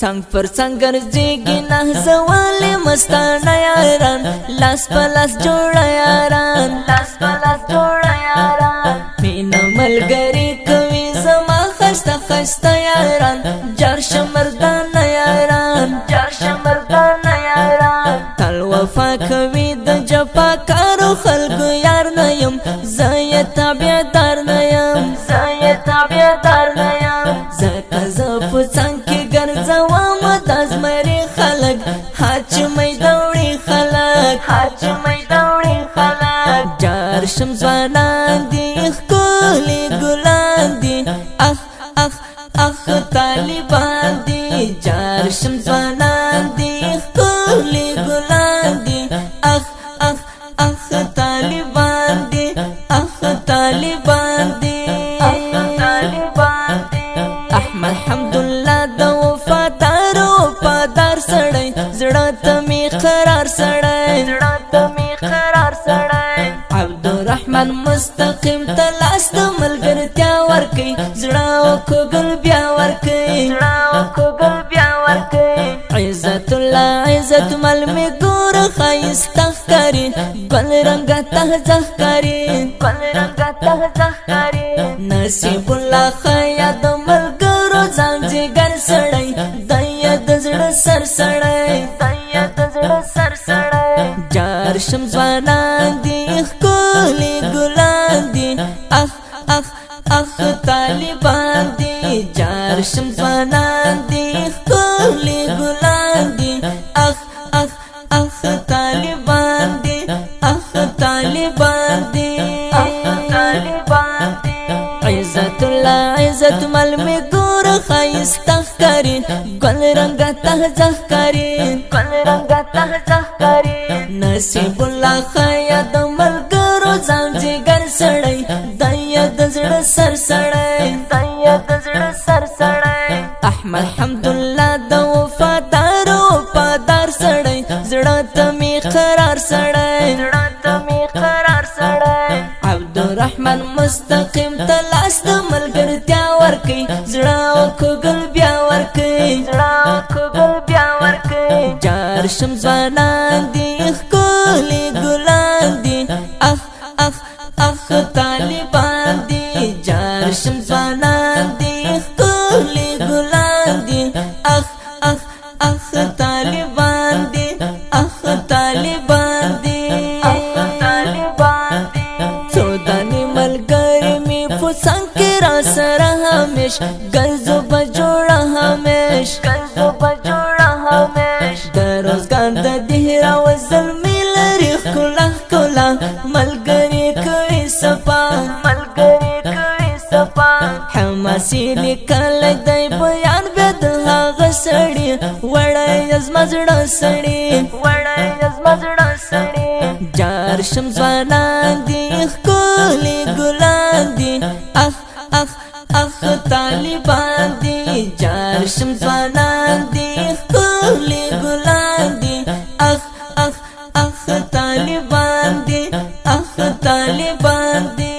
څنګ پر څنګ ګرځېږي نهزوالې مستانه یاران لاس په لاس جوړه یاران لاس په لاس جوړه یاران مینه ملګري کوي زما ښایسته ښایسته یاران جرشه مردانه یاران جرشه مردانه یاران تل وفا کوي د جفاکارو خلکو یار نه یم زه یې تابعدار نه یم زه یې تابعدار نه یم ځکه زه په څنګ کې ګرځوم د زمري خلک حج مې دوړي خلک حج مې دوړي خلک جار شم ځوانان دي ښکلي ګلان دي اخ اخ اخ طالبان دي جار شم ځوانان دي ښکلي ګلان دي اخ اخ اخ طالبان دي اخ طالبان دي اخ طالبان دي احمد حمدالله د وفادار سړی زړه ته می قرار سړی زړه ته می قرار سړی عبدالرحمن مستقیم ته لاس د ملګرتیا ورکوي زړه وکوګل بیا ورکوي زړه وکوګل بیا ورکوي عزت الله عزت مل می ګور ښایسته ښکاري ګل رنګه تهزه ښکاري ګل رنګه تهزه ښکاري نصیب الله خیا د ملګرو ځان جګر سړی د زړه سر سړی د زړه سر سړی جار شم ځوانان دي ښکلي ګلان دي اخ اخ اخ طالبان دي جار شم ځوانان دي ښکلي ګلان دي اخ اخ اخ طالبان دي اخ طالبان دي اخ طالبان دي عزت الله عزت مل می ګور ښایسته ښکاري ګل رنګه تهزه ښکاري ګل رنګه تهزه ښکاري نصیب الله خیا د ملګرو ځان جګر سړی دی د زړه سر سړی دی د زړه سر سړی احمد حمدالله د وفادار سړی زړه ته می قرار سړی زړه ته می قرار سړی عبدالرحمن مستقیم ته لاس د ملګرتیا ورکوي زړه وکوګل بیا ورکوي زړه وکوګل بیا ورکوي جار شم ځوانان دي ښکلي ګلان دي اخ اخ اخ طالبان دي جار شم ځوانان دي ښکلي ګلان دي اخ اخ اخ طالبان دي اخ طالبان دي اخ طالبان دي څودانې ملګري مې په څنګ کې را سره همیش ګرځو به جوړه همیش ګرځو به جوړه همیش د روزګان د دهرا و زلمي لري ښکلا ښکلا ملګري کوي صفا ملګري کوي صفا حماسي لیکلی دی بیان بیا د هغه سړي وړی زما زړه سړي وړی زما زړه سړي جار شم ځوانان دي ښکلي ګلان دي اخ اخ اخ طالبان دي جار شم ځوانان دي ښکلي ګلان دي اخ اخ اخ طالبان دي اخ طالبان دي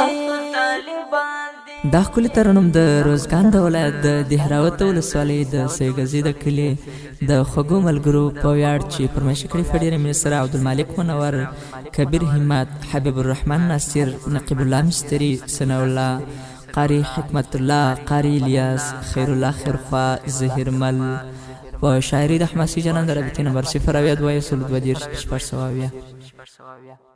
اخ طالبان دي دا ښکلي ترنم د روزګان د ولایت د دهراوت ولسوالۍ د سیګزي د کلي د خوږو ملګرو په ویاړ چې فرمایش کړی فډیر منسر عبدالمالک منور کبیر همت حبیب الرحمن ناصر نقیب الله مستری ثناء الله قاری حکمت الله قاری الیاس خیر الله خیرخوا ظهیر مل و شاعری د حماسي جنان د رابطې نمبر 0 2 2 2 6 8